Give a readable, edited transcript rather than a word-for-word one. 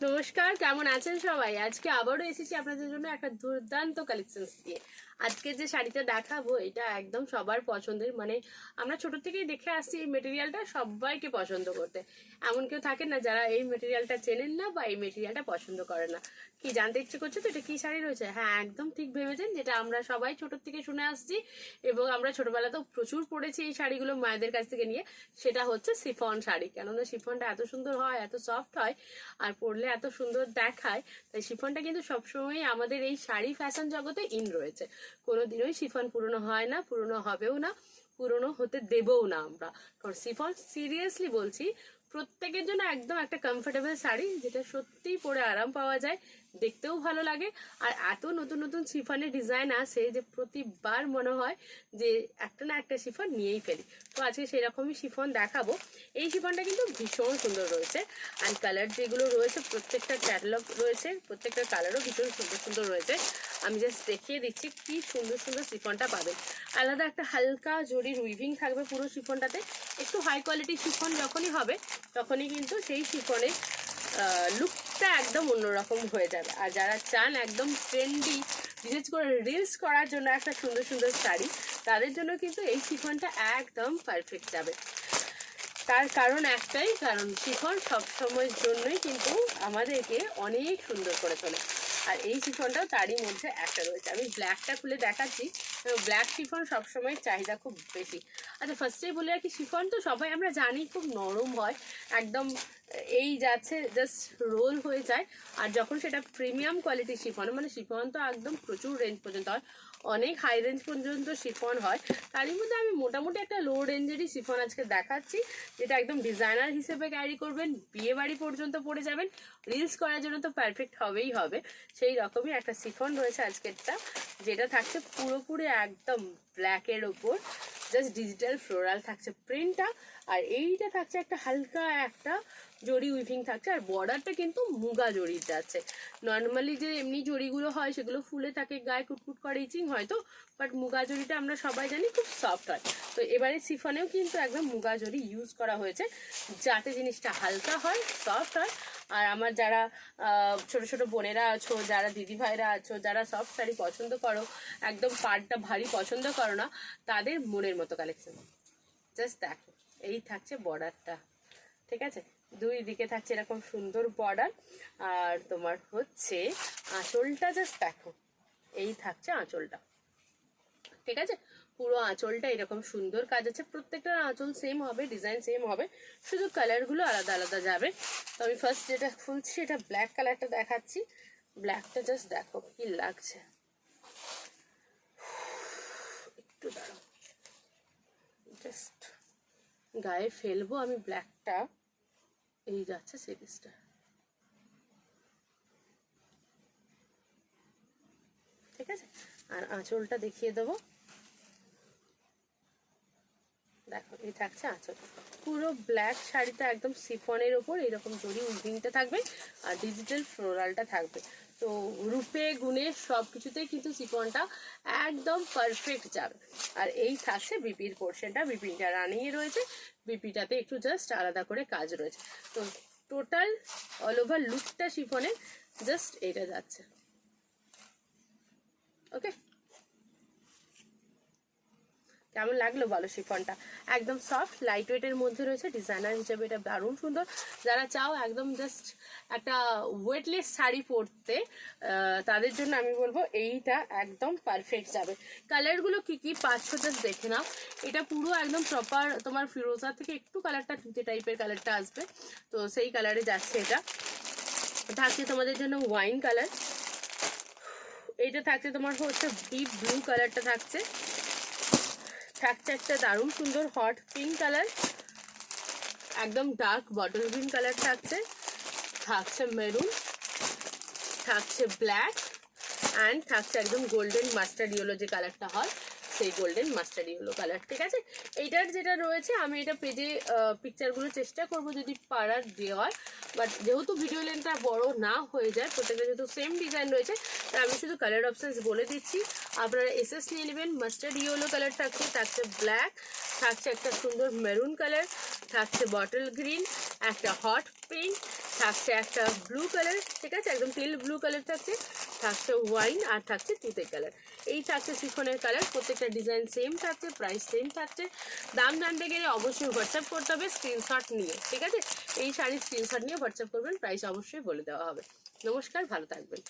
নমস্কার, কেমন আছেন সবাই? আজকে আবারও এসেছি আপনাদের জন্য একটা দুর্দান্ত কালেকশনস দিয়ে। আজকে যে শাড়িটা দেখাবো এটা একদম সবার পছন্দের, মানে আমরা ছোট থেকেই দেখে আসছি এই মেটেরিয়ালটা সবাইকে পছন্দ করতে। এমন কেউ থাকে না যারা এই মেটেরিয়ালটা চেনেন না বা এই মেটেরিয়ালটা পছন্দ করে না। কি জানতে ইচ্ছে করছে তো এটা কি শাড়ি রয়েছে? হ্যাঁ, একদম ঠিক ভেবেছেন, যেটা আমরা সবাই ছোট থেকে শুনে আসছি এবং আমরা ছোটবেলাতেও প্রচুর পরেছি এই শাড়িগুলো মায়েদের কাছ থেকে নিয়ে। সেটা হচ্ছে শিফন শাড়ি। কেননা শিফনটা এত সুন্দর হয়, এত সফট হয়, আর পরলে এত সুন্দর দেখায়। তাই শিফনটা কিন্তু সবসময় আমাদের এই শাড়ি ফ্যাশন জগতে ইন রয়েছে। কোনোদিনই শিফন পুরনো হয় না, পুরনো হবেও না, পুরনো হতে দেবও না আমরা। কারণ শিফন সিরিয়াসলি বলছি প্রত্যেকের জন্য একদম একটা কমফোর্টেবল শাড়ি, যেটা সত্যিই পরে আরাম পাওয়া যায়, দেখতেও ভালো লাগে। আর এত নতুন নতুন শিফনের ডিজাইন আসে যে প্রতিবার মনে হয় যে একটা না একটা শিফন নিয়েই ফেলি। তো আজকে সেরকমই শিফন দেখাবো। এই শিফনটা কিন্তু ভীষণ সুন্দর রয়েছে, অ্যান্ড কালার যেগুলো রয়েছে প্রত্যেকটা ক্যাটালগ রয়েছে, প্রত্যেকটা কালারও ভীষণ সুন্দর সুন্দর রয়েছে। আমি জাস্ট দেখিয়ে দিচ্ছি কি সুন্দর সুন্দর শিফনটা পাবেন। আলাদা একটা হালকা জরির উইভিং থাকবে পুরো শিফনটাতে। একটু হাই কোয়ালিটি শিফন যখনই হবে তখনই কিন্তু সেই শিফনের লুকটা একদম অন্যরকম হয়ে যাবে। আর যারা চান একদম ট্রেন্ডি, বিশেষ করে রিলস করার জন্য একটা সুন্দর সুন্দর শাড়ি, তাদের জন্য কিন্তু এই শিফনটা একদম পারফেক্ট যাবে। তার কারণ একটাই, কারণ শিফন সবসময়ের জন্যই কিন্তু আমাদেরকে অনেক সুন্দর করে তোলে। আর এই শিফনটাও তারই মধ্যে একটা রয়েছে। আমি ব্ল্যাকটা খুলে দেখাচ্ছি। ব্ল্যাক শিফন সবসময় চাহিদা খুব বেশি। আচ্ছা, ফার্স্টেই বলে রাখি, শিফন তো সবাই আমরা জানি খুব নরম হয়, একদম এই যাচ্ছে জাস্ট রোল হয়ে যায়। আর যখন সেটা প্রিমিয়াম কোয়ালিটি শিফন, মানে শিফন তো একদম প্রচুর রেঞ্জ পর্যন্ত হয়, অনেক হাই রেঞ্জ পর্যন্ত শিফন হয়। তারই মধ্যে আমি মোটামুটি একটা লো রেঞ্জেরই শিফন আজকে দেখাচ্ছি, যেটা একদম ডিজাইনার হিসেবে ক্যারি করবেন, বিয়ে বাড়ি পর্যন্ত পরে যাবেন, রিলস করার জন্য তো পারফেক্ট হবেই হবে। সেই রকমই একটা শিফন রয়েছে আজকেরটা, যেটা থাকছে পুরোপুরি একদম ব্ল্যাকের ওপর, জাস্ট ডিজিটাল ফ্লোরাল থাকছে প্রিন্টটা। আর এইটা থাকছে একটা হালকা একটা জরি উইভিং থাকছে, আর বর্ডারটা কিন্তু মুগা জরির যাচ্ছে। নর্মালি যে এমনি জরিগুলো হয় সেগুলো ফুলে থাকে, গায়ে কুটকুট করে, ইচিং হয়তো, বাট মুগা জরিটা আমরা সবাই জানি খুব সফট হয়। তো এবারে শিফনেও কিন্তু একদম মুগা জরি ইউজ করা হয়েছে, যাতে জিনিসটা হালকা হয়, সফট হয়। আর আমার যারা ছোট ছোট বোনেরা আছো, যারা দিদি ভাইরা আছো, যারা সফট শাড়ি পছন্দ করো, একদম পাড়টা ভারী পছন্দ করো না, তাদের মনের মতো কালেকশন। জাস্ট দেখো, এই থাকছে বর্ডারটা, ঠিক আছে? দুই দিকে থাকছে এরকম সুন্দর বর্ডার। আর তোমার হচ্ছে আঁচলটা, জাস্ট দেখো, এই থাকছে আঁচলটা, ঠিক আছে? পুরো আঁচলটা এরকম সুন্দর কাজ আছে, প্রত্যেকটা আঁচল সেম হবে, ডিজাইন সেম হবে, শুধু কালারগুলো আলাদা আলাদা যাবে। তো আমি ফার্স্ট যেটা খুলছি এটা ব্ল্যাক কালারটা দেখাচ্ছি। ব্ল্যাকটা জাস্ট দেখো কি লাগছে, একটু দাঁড়াও, জাস্ট গায়ে ফেলবো আমি ব্ল্যাকটা। এই যাচ্ছে সিরিজটা, ঠিক আছে? আর আঁচলটা দেখিয়ে দেবো, দেখো এই থাকছে আঁচল। পুরো ব্ল্যাক শাড়িটা একদম সিফনের ওপর এরকম জরি উইভিংটা থাকবে, আর ডিজিটাল ফ্লোরালটা থাকবে। তো রূপে গুণে সব কিছুতেই কিন্তু সিফনটা একদম পারফেক্ট যাবে। আর এই থাকছে বিপির পোর্শনটা, বিপিটা রানিংয়ে রয়েছে, বিপিটাতে একটু জাস্ট আলাদা করে কাজ রয়েছে। তো টোটাল অল ওভার লুকটা শিফনের জাস্ট এটা যাচ্ছে। ওকে, কেমন লাগলো বলো শিফনটা? একদম সফট লাইট ওয়েটের মধ্যে রয়েছে, ডিজাইনার হিসেবে এটা দারুণ সুন্দর। যারা চাও একদম জাস্ট একটা ওয়েটলেস শাড়ি পরতে, তাদের জন্য আমি বলবো এইটা একদম পারফেক্ট যাবে। কালারগুলো কি কি পাচ্ছ জাস্ট দেখে নাও। এটা পুরো একদম প্রপার তোমার ফিরোজা থেকে একটু কালারটা তুতে টাইপের কালারটা আসবে, তো সেই কালারে যাচ্ছে। এটা থাকছে তোমাদের জন্য ওয়াইন কালার, এইটা থাকছে তোমার হচ্ছে ডিপ ব্লু কালারটা থাকছে, থাকছে একটা দারুণ সুন্দর হট পিঙ্ক কালার, একদম ডার্ক বটল গ্রিন কালার থাকছে, থাকছে মেরুন, থাকছে ব্ল্যাক, অ্যান্ড থাকছে একদম গোল্ডেন মাস্টার্ড ইয়েলো যে কালারটা হয়, সেই গোল্ডেন মাস্টার্ড ইয়েলো কালার, ঠিক আছে? এইটার যেটা রয়েছে আমি এটা পেজে পিকচারগুলো চেষ্টা করবো যদি পারার দেওয়ার, বাট যেহেতু ভিডিও লেন্থটা বড় না হয়ে যায়, প্রত্যেকটা যেহেতু সেম ডিজাইন রয়েছে, তাই আমি শুধু কালার অপশানস বলে দিচ্ছি, আপনারা এসএস নিয়ে নেবেন। মাস্টার্ড ইয়েলো কালার থাকছে, থাকছে ব্ল্যাক, থাকছে একটা সুন্দর মেরুন কালার, থাকছে বটল গ্রিন, একটা হট পিঙ্ক, থাকছে একটা ব্লু কালার, ঠিক আছে, একদম তেল ব্লু কালার থাকছে, থাকছে ওয়াইন, আর থাকছে তুতে কালার। এই থাকছে শিফনের কালার। প্রত্যেকটা ডিজাইন সেম থাকছে, প্রাইস সেম থাকছে। দাম জানতে গেলে অবশ্যই হোয়াটসঅ্যাপ করতে হবে স্ক্রিনশট নিয়ে, ঠিক আছে। এই শাড়ির স্ক্রিনশট নিয়ে হোয়াটসঅ্যাপ করবেন, প্রাইস অবশ্যই বলে দেওয়া হবে। নমস্কার, ভালো থাকবেন।